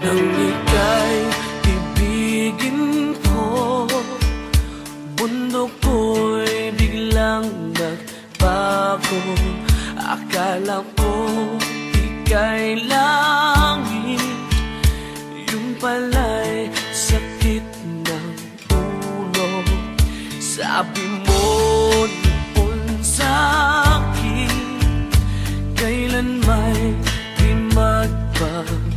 Nang ika'y ibigin ko, bundok ko'y biglang nagbago. Akala ko ika'y langit, yung pala'y sakit ng ulo. Sabi mo noon sa'kin, kailan may di magbago.